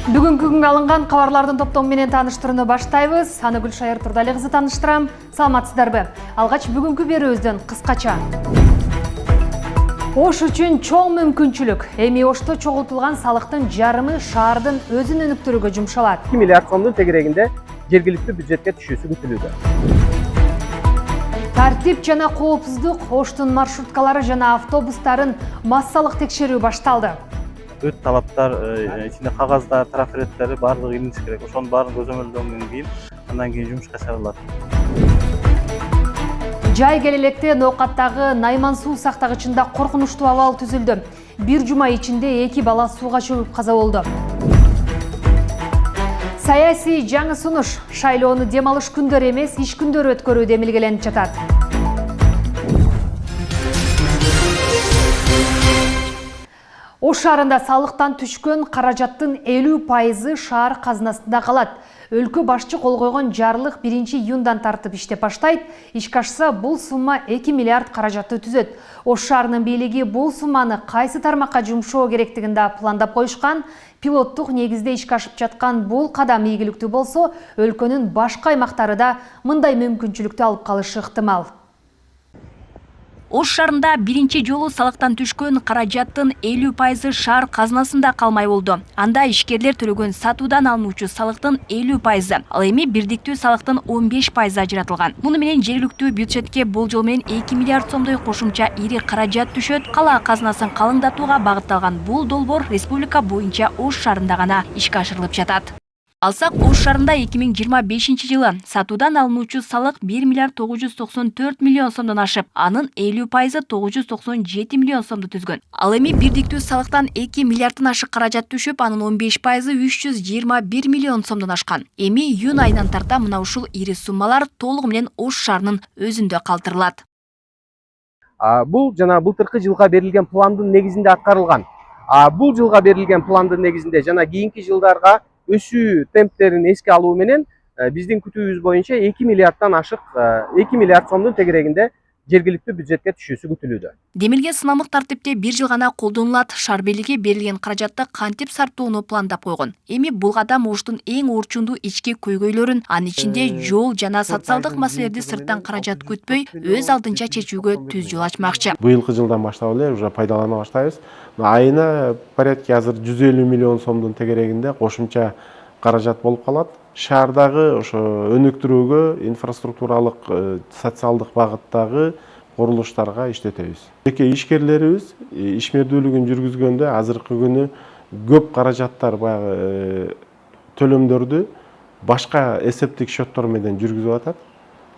Бүгүнкү күнгө алынган кабарлардын топтому менен тааныштырууну баштайбыз. Аны Гүлшайыр Турдали кызы тааныштырам. Саламатсыздарбы? Алгач бүгүнкү берүүбүздөн кыскача. Ош үчүн чоң мүмкүнчүлүк. Эми Ошто чогултулган салыктын жарымы шаардын өзүн өнүктүрүүгө жумшалат. 2 миллиард сомдун тегерегинде жергиликтүү бюджетке түшүүсү күтүлүүдө. Тартип жана коопсуздук Оштун маршруткалары жана автобустарын массалык текшерүү башталды. Өт талаптар, içinde кагаздар, трафареттери барлыгы илиниш керек. Ошонун баарын көзөмөлдөгөндөн кийин, андан кийин жумушка чыгарылат. Жай келелекте Ноокаттагы Найман суу сактагычында коркунучтуу абал түзүлдү. Бир жума ичинде 2 бала сууга чөгүп каза болду. Саясий жаңы сунуш шайлоону дем алыш күндөрү эмес, иш күндөрү өткөрүү демилгеленип жатат. Ош шаарында салыктан түшкөн каражаттын 50% шаар казынасында калат. Өлкө башчы кол койгон жарлык 1-июндан тартып иштеп баштайт. Ишке ашса, бул сумма 2 миллиард каражатты түзөт. Ош шаарынын бийлиги бул сумманы кайсы тармакка жумшоо керектигин да пландап коюшкан. Пилоттук негизде ишке ашып жаткан бул кадам ийгиликтүү болсо, өлкөнүн башка аймактары да мындай мүмкүнчүлүктү алып калышы ыктымал. Ош шаарында биринчи жолу салыктан түшкөн каражаттын 50% шаар казынасында калмай болду. Анда ишкерлер төлөгөн сатуудан алынуучу салыктын 50%, ал эми бирдиктүү салыктын 15% ажыратылган. Муну менен жергиликтүү бюджетке болжол менен 2 миллиард сомдой кошумча ири каражат түшөт. Кала казынасын калыңдатууга багытталган бул долбоор республика боюнча Ош шаарында гана ишке ашырылып жатат. Алсак, Ош шаарында 2025 жылы сатуудан алынуучу салык 1 миллиард 994 миллион сомдон ашып, анын 50% 997 миллион сомду түзгөн. Ал эми бирдиктүү салыктан 2 миллиардтан ашык каражат түшүп, анын 15% 321 миллион сомдон ашкан. Эми июнь айынан тарта мына ушул ири суммалар толугу менен Ош шаарынын өзүндө калтырылат. Бул жана былтыркы жылга берилген пландын негизинде аткарылган. Бул жылга берилген пландын негизинде жана кийинки жылдарга өсүү темптерин эске алуу менен биздин күтүүбүз боюнча 2 миллиардтан ашык 2 миллиард сомдун тегерегинде жергиликтүү бюджетке түшүүсү күтүлүүдө. Демилге сынамык тартипте 1 жыл гана колдонулат. Шаар бийлиги берилген каражатты кантип сарптоону пландап койгон. Эми бул кадам Оштун эң орчундуу ички көйгөйлөрүн, анын ичинде жол жана социалдык маселелерди сырттан каражат күтпөй өз алдынча чечүүгө түз жол ачмакчы. Быйылкы жылдан баштап эле уже пайдалана баштайбыз. Айына порядка азыр 150 миллион сомдун тегерегинде кошумча каражат болуп калат. Шаардагы ошо өнүктүрүүгө, инфраструктуралык, социалдык багыттагы курулуштарга иштетебиз. Жеке ишкерлерибиз ишмердүүлүгүн жүргүзгөндө азыркы күнү көп каражаттар баягы төлөмдөрдү башка эсептик счеттор менен жүргүзүп атат.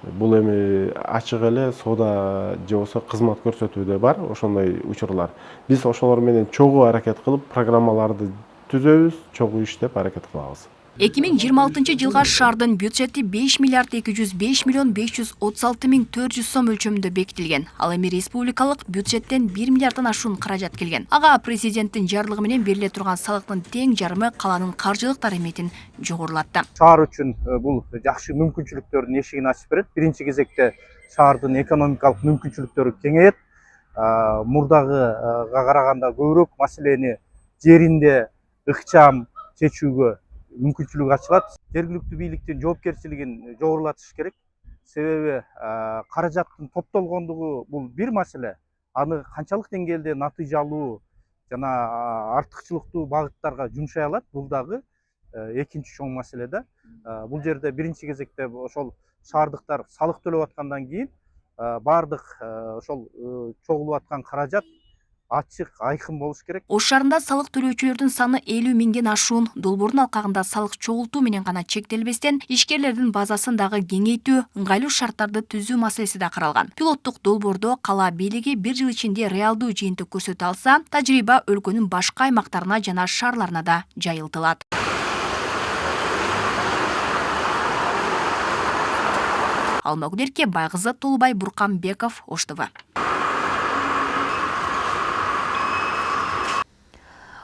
Бул эми ачык эле соода же болбосо кызмат көрсөтүүдө бар ошондой учурлар. Биз ошолор менен чогуу аракет кылып программаларды түзөбүз, чогуу иштеп аракет кылабыз. 2026 жылга шаардын бюджети 5 миллиард 205 миллион 536 миң 400 сом өлчөмүндө бекитилген. Ал эми республикалык бюджеттен 1 миллиарддан ашуун каражат келген. Ага президенттин жарлыгы менен бериле турган салыктын тең жарымы каланын каржылык дарыметин жогорулатты. Шаар үчүн бул жакшы мүмкүнчүлүктөрдүн эшигин ачып берет. Биринчи кезекте шаардын экономикалык мүмкүнчүлүктөрү кеңейет. Мурдагыга караганда көбүрөөк маселени жеринде ыкчам чечүүгө мүмкүнчүлүк ачылат. Жергиликтүү бийликтин жоопкерчилигин жогорулатыш керек. Себеби каражаттын топтолгондугу бул бир маселе. Аны канчалык деңгээлде натыйжалуу жана артыкчылыктуу багыттарга жумшай алат, бул дагы экинчи чоң маселе да. Бул жерде биринчи кезекте ошол шаардыктар салык төлөп аткандан кийин бардык ошол чогулуп аткан каражат ачык, айкын болуш керек. Ош шаарында салык төлөөчүлөрдүн саны 50 миңден ашуун. Долбоордун алкагында салык чогултуу менен гана чектелбестен, ишкерлердин базасын дагы кеңейтүү, ыңгайлуу шарттарды түзүү маселеси да каралган. Пилоттук долбоордо кала бийлиги 1 жыл ичинде реалдуу жыйынтык көрсөтө алса, тажрыйба өлкөнүн башка аймактарына жана шаарларына да жайылтылат. Алмагүл Байгызы, Толубай Бурканбеков, Ош ТВ.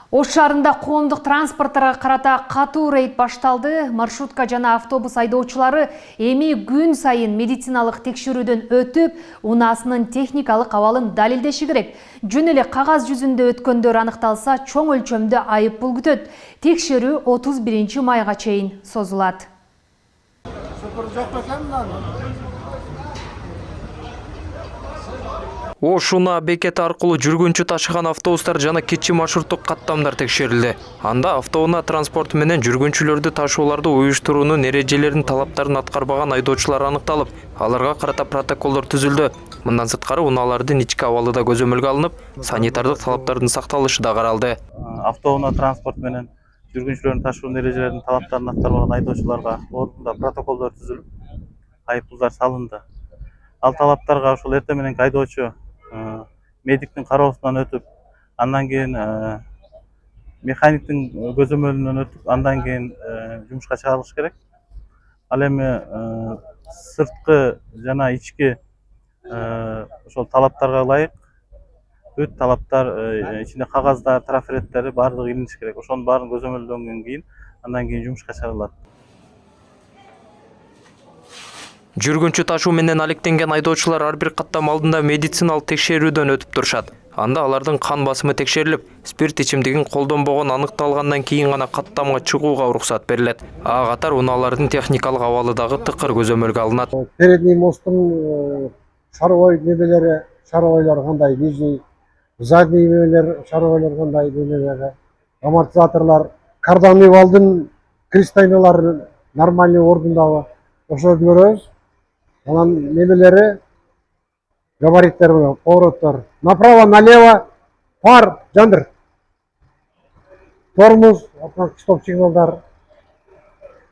Ош шаарында коомдук транспорттарга карата катуу рейд башталды. Маршрутка жана автобус айдоочулары эми күн сайын медициналык текшерүүдөн өтүп, унаасынын техникалык абалын далилдеши керек. Жөн эле кагаз жүзүндө өткөндөр аныкталса, чоң өлчөмдө айыппул күтөт. Текшерүү 31 майга чейин созулат. Ош унаа бекети аркылуу жүргүнчү ташыган автобустар жана кичи маршруттук каттамдар текшерилди. Анда автоунаа транспорту менен жүргүнчүлөрдү ташууларды уюштуруунун эрежелерин талаптарын аткарбаган айдоочулар аныкталып, аларга карата протоколдор түзүлдү. Мындан сырткары унаалардын ички абалы да көзөмөлгө алынып, санитардык талаптардын сакталышы да каралды. Автоунаа транспорт менен жүргүнчүлөрдүн ташуунун эрежелерин талаптарын аткарбаган айдоочуларга ордунда протоколдор түзүлүп, айыппулдар салынды. Ал талаптарга ошол эртең мененки айдоочу медиктин кароосунан өтүп, андан кийин механиктин көзөмөлүнөн өтүп, андан кийин жумушка чыгарылыш керек. Ал эми сырткы жана ички ошол талаптарга ылайык бүт талаптар ичинде кагаздар, трафареттери баардыгы илиниш керек. Ошонун баарын көзөмөлдөнгөн кийин андан кийин жумушка чыгарылат. Жүргүнчү ташуу менен алектенген айдоочулар ар бир каттам алдында медициналык текшерүүдөн өтүп турушат. Анда алардын кан басымы текшерилип, спирт ичимдигин колдонбогон аныкталгандан кийин гана каттамга чыгууга уруксат берилет. Ага катар унаалардын техникалык абалы дагы тыкыр көзөмөлгө алынат. Передний мосттун шаровой небелери, шаровойлор кандай, нижний, задний небелер, шаровойлор кандай небелери, амортизаторлор, карданный валдын кристайналары нормальный ордундабы, ошолорду көрөбүз. Анан небелери, габариттер, повороттор. Направо, налево, фар, жандыр. Тормоз, стоп сигналдар.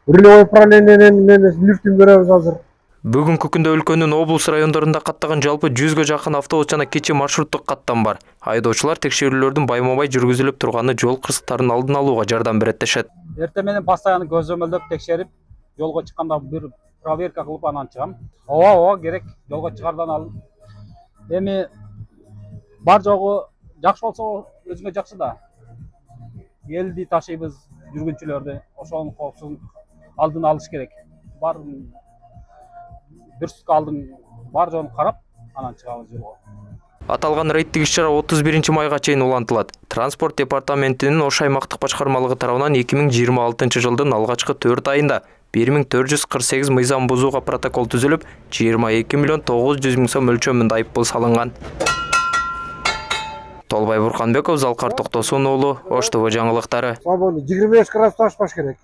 Рулевой управлениенин лифтин көрөбүз азыр. Бүгүнкү күндө өлкөнүн облус райондорунда каттаган жалпы 100гө жакын автобус жана кичи маршруттук каттам бар. Айдоочулар текшерүүлөрдүн байма-бай жүргүзүлүп турганы жол кырсыктарын алдын алууга жардам берет дешет. Эртең менен постоянно көзөмөлдөп текшерип, жолго чыкканда бир проверка кылып анан чыгам. Ооба керек, жолго чыгардан ал. Эми бар жогу жакшы болсо өзүңө жакшы да. Элди ташыйбыз, жүргүнчүлөрдү, ошонун коопсуздук алдын алыш керек. Бар дұрыстық алдың бар жоғын қарап, анан чыгабыз жолго. Аталган рейдтик иш-чара 31 майга чейин улантылат. Транспорт департаментинин Ош аймактык башкармалыгы тарабынан 2026 жылдын алгачкы 4 айында 1448 мыйзам бузууга протокол түзүлүп, 22 миллион 900 миң сом өлчөмүндө айыппул салынган. Толбай Бурканбеков, Залкар Токтосун уулу, Ош ТВ жаңылыктары. 25 градусты ашпаш керек.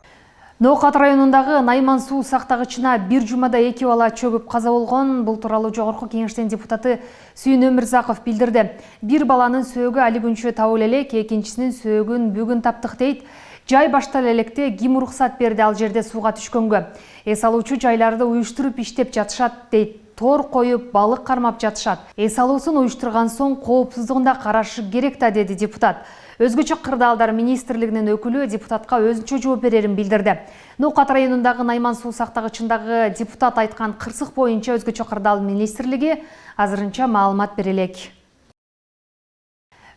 Ноокат районундагы Найман суу сактагычына бир жумада 2 бала чөгүп каза болгон. Бул тууралуу Жогорку Кеңештин депутаты Сүйүн Өмүрзаков билдирди. Бир баланын сөөгү али күнчө табыла элек, экинчисинин сөөгүн бүгүн таптык дейт. Жай баштала электе ким уруксат берди ал жерде сууга түшкөнгө? Эс алуучу жайларды уюштуруп иштеп жатышат дейт. Тор коюп, балык кармап жатышат. Эс алуусун уюштурган соң коопсуздугун да карашы керек да, деди депутат. Өзгөчө кырдаалдар министрлигинин өкүлү депутатка өзүнчө жооп берерин билдирди. Ноокат районундагы Найман суу сактагычындагы депутат айткан кырсык боюнча өзгөчө кырдаал министрлиги азырынча маалымат бере элек.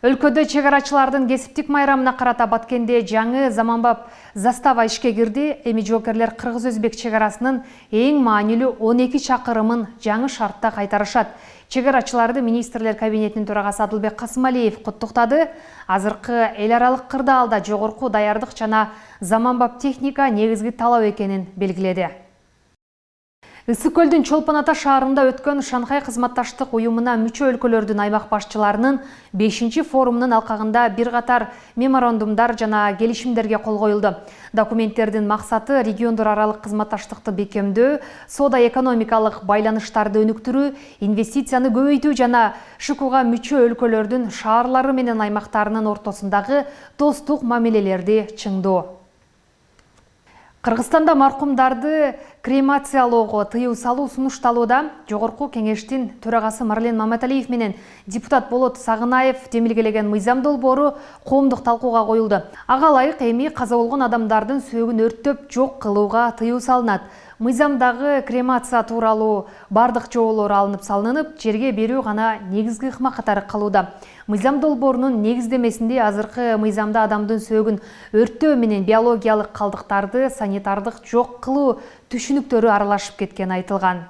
Өлкөдө чегарачылардын кесиптик майрамына карата Баткенде жаңы заманбап застава ишке кирди. Эми жоокерлер кыргыз-өзбек чегарасынын эң маанилүү 12 чакырымын жаңы шартта кайтарышат. Чегарачыларды министрлер кабинетинин төрагасы Адылбек Касымалиев куттуктады. Азыркы эл аралык кырдаалда жогорку даярдык жана заманбап техника негизги талап экенин белгиледи. Ысык көлдүн Чолпон Ата шаарында өткөн Шанхай кызматташтык уюмуна мүчө өлкөлөрдүн аймак башчыларынын 5-чи форумунун алкагында бир катар меморандумдар жана келишимдерге кол коюлду. Документтердин максаты региондор аралык кызматташтыкты бекемдөө, соода-экономикалык байланыштарды өнүктүрүү, инвестицияны көбөйтүү жана ШКга мүчө өлкөлөрдүн шаарлары менен аймактарынын ортосундагы достук мамилелерди чыңдоо. Кыргызстанда маркумдарды кремациялоого тыюу салуу сунушталууда. Жогорку Кеңештин төрагасы Марлен Маматалиев менен депутат Болот Сагынаев демилгелеген мыйзам долбоору коомдук талкууга коюлду. Ага ылайык эми каза болгон адамдардын сөөгүн өрттөп жок кылууга тыюу салынат. Мыйзамдагы кремация тууралуу бардык жоболор алынып салынып, жерге берүү гана негизги ыкма катары калууда. Мыйзам долбоорунун негиздемесинде азыркы мыйзамда адамдын сөөгүн өрттөө менен биологиялык калдыктарды санитардык жок кылуу түшүнүктөрү аралашып кеткени айтылган.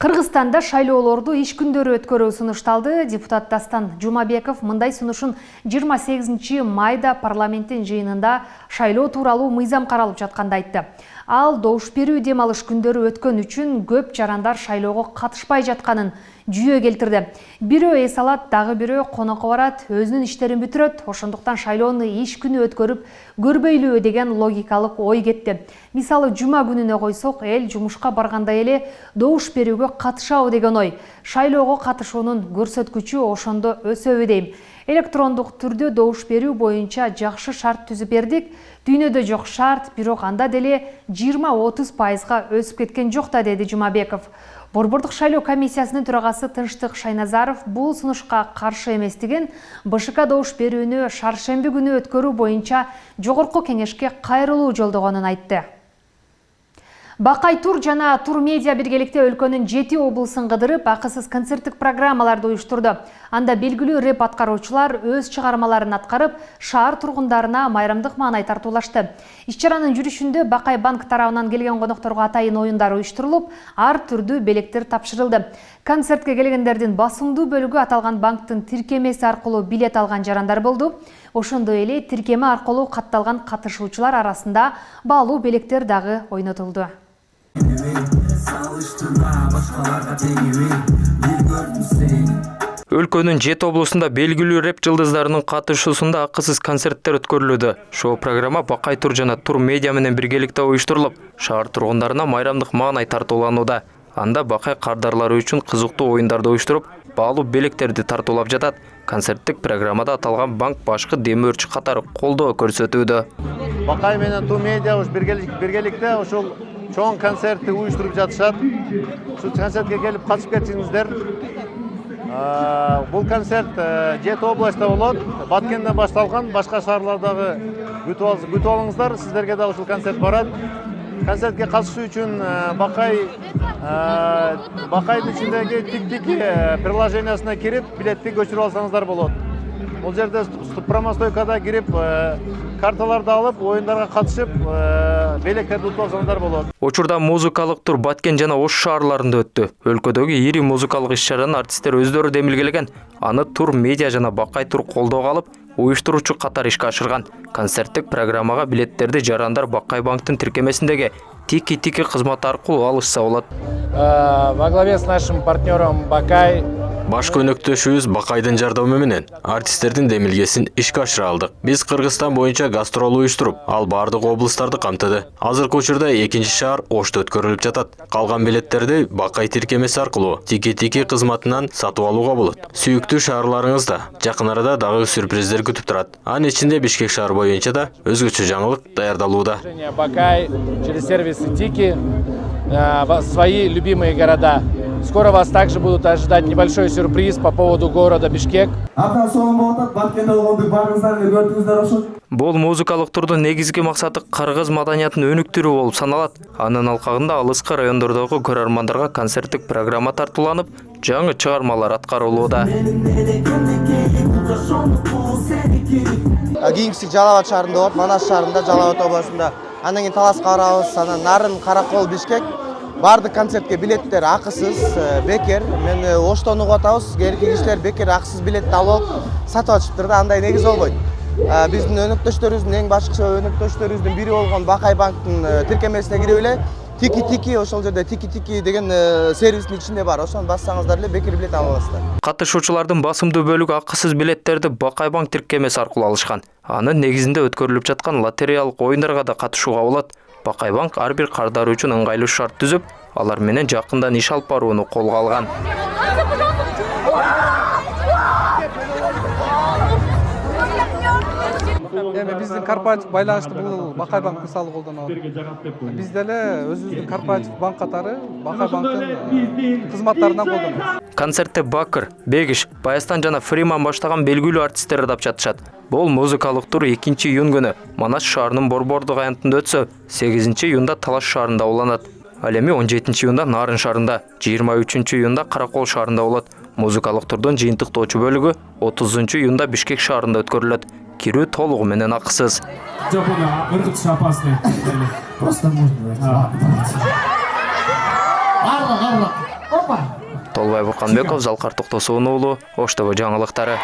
Кыргызстанда шайлоолорду иш күндөрү өткөрүү сунушталды. Депутат Дастан Жумабеков мындай сунушун 28 майда парламенттин жыйынында шайлоо тууралуу мыйзам каралып жатканда айтты. Ал добуш берүү дем алыш күндөрү өткөн үчүн көп жарандар шайлоого катышпай жатканын жүйө келтирди. Бирөө эс алат, дагы бирөө конокко барат, өзүнүн иштерин бүтүрөт. Ошондуктан шайлоону иш күнү өткөрүп көрбөйлү деген логикалык ой кетти. Мисалы, жума күнүнө койсок, эл жумушка баргандай эле добуш берүүгө катышабы деген ой. Шайлоого катышуунун көрсөткүчү ошондо өсөбү дейм. Электрондук түрдө добуш берүү боюнча жакшы шарт түзүп бердик. Дүйнөдө жок шарт, бирок анда деле 20-30%га өсүп кеткен жок да, деди Жумабеков. Борбордук шайлоо комиссиясынын төрагасы Тынчтык Шайназаров бул сунушка каршы эместигин, БШК добуш берүүнү шаршемби күнү өткөрүү боюнча жогорку кеңешке кайрылуу жолдогонун айтты. Бакай Тур жана Тур Медиа биргеликте өлкөнүн 7 облусун кыдырып, акысыз концерттик программаларды уюштурду. Анда белгилүү рэп аткаруучулар өз чыгармаларын аткарып, шаар тургундарына майрамдык маанай тартуулашты. Иш-чаранын жүрүшүндө Бакай банк тарабынан келген конокторго атайын оюндар уюштурулуп, ар түрдүү белектер тапшырылды. Концертке келгендердин басымдуу бөлүгү аталган банктын тиркемеси аркылуу билет алган жарандар болду. Ошондой эле тиркеме аркылуу катталган катышуучулар арасында баалуу белектер дагы ойнотулду. Өлкөнүн 7 облусунда белгилүү рэп жылдыздарынын катышуусунда акысыз концерттер өткөрүлүүдө. Шоу программа Бакай Тур жана Тур Медиа менен биргеликте уюштурулуп, шаар тургундарына майрамдык маанай тартууланууда. Анда Бакай кардарлары үчүн кызыктуу оюндарды уюштуруп, баалуу белектерди тартуулап жатат. Концерттик программада аталган банк башкы демөөрчү катары колдоо көрсөтүүдө. Бакай менен Тур Медиа биргеликте ошол чоң концертти уюштуруп жатышат. Ушул концертке келип катышып кетсеңиздер. Бул концерт 7 областта болот. Баткенден башталган, башка шаарлардагы күтүп алыңыздар. Сиздерге да ушул концерт барат. Концертке катышуу үчүн Бакайдын ичиндеги тик-тики приложениясына кирип, билетти көчүрүп алсаңыздар болот. Бул жерде промостойкада кирип, карталарды алып, оюндарга катышып, белектерди утуп алсаңыздар болот. Учурда музыкалык тур Баткен жана Ош шаарларында өттү. Өлкөдөгү ири музыкалык иш-чараны артисттер өздөрү демилгелеген. Аны Тур Медиа жана Бакай Тур колдоого алып, уюштуруучу катар ишке ашырган. Концерттик программага билеттерди жарандар Бакай банктын тиркемесиндеги Тики-Тики кызматы аркылуу алышса болот. Во главе с нашим партнером Бакай Башкы өнөктөшүбүз Бакайдын жардамы менен артисттердин демилгесин ишке ашыра алдык. Биз Кыргызстан боюнча гастрол уюштуруп, ал бардык облустарды камтыды. Азыркы учурда экинчи шаар Ошто өткөрүлүп жатат. Калган билеттерди Бакай тиркемеси аркылуу Тики-Тики кызматынан сатып алууга болот. Сүйүктүү шаарларыңызда жакын арада дагы сюрприздер күтүп турат. Анын ичинде Бишкек шаар боюнча да өзгөчө жаңылык даярдалууда. Бакай через сервисы Тики свои любимые города. Скоро вас также будут ожидать небольшой сюрприз по поводу города Бишкек. Бул музыкалык турдун негизги максаты кыргыз маданиятын өнүктүрүү болуп саналат. Анын алкагында алыскы райондордогу көрөрмандарга концерттик программа тартууланып, жаңы чыгармалар аткарылууда. Кийинкиси Жалал Абад шаарында болот, Манас шаарында, Жалал Абад областында. Андан кийин Таласка барабыз, анан Нарын, Каракол, Бишкек. Бардык концертке билеттер акысыз, бекер. Мен Оштон угуп атабыз, келген кишилер бекер акысыз билетти алып сатып атышыптыр да, андай негиз болбойт. Биздин өнөктөштөрүбүздүн эң башкы өнөктөштөрүбүздүн бири болгон Бакай банктын тиркемесине кирип эле Тики-Тики, ошол жерде Тики-Тики деген сервистин ичинде бар. Ошону бассаңыздар эле бекер билет ала аласыздар. Катышуучулардын басымдуу бөлүгү акысыз билеттерди Бакай банк тиркемеси аркылуу алышкан. Анын негизинде өткөрүлүп жаткан лотереялык оюндарга да катышууга болот. Бакай банк ар бир кардар үчүн ыңгайлуу шарт түзүп, алар менен жакындан иш алып барууну колго алган. Эми биздин корпоратив байланышты бул Бакай банк мисалы колдонот. Биз деле өзүбүздүн корпоратив банк катары Бакай банктын кызматтарынан колдонобуз. Концертте Бакыр, Бегиш, Баястан жана Фриман баштаган белгилүү артисттер дап жатышат. Бул музыкалык тур 2-июнь күнү Манас шаарынын Борбордук аянтында өтсө, 8-июнда Талаш шаарында уланат. Ал эми 17-июнда Нарын шаарында, 23-июнда Каракол шаарында болот. Музыкалык турдун жыйынтыктоочу бөлүгү 30-июнда Бишкек шаарында өткөрүлөт. Кирүү толугу менен акысыз. Толбай Бурканбеков, Залкар Токтосуун уулу, Ош ТВ жаңылыктары.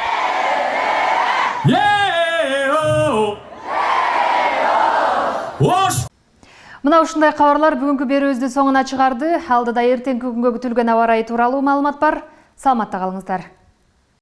Мына ушундай кабарлар бүгүнкү берүүбүздүн соңуна чыгарды. Алдыда эртеңки күнгө күтүлгөн аба ырайы тууралуу маалымат бар. Саламатта калыңыздар.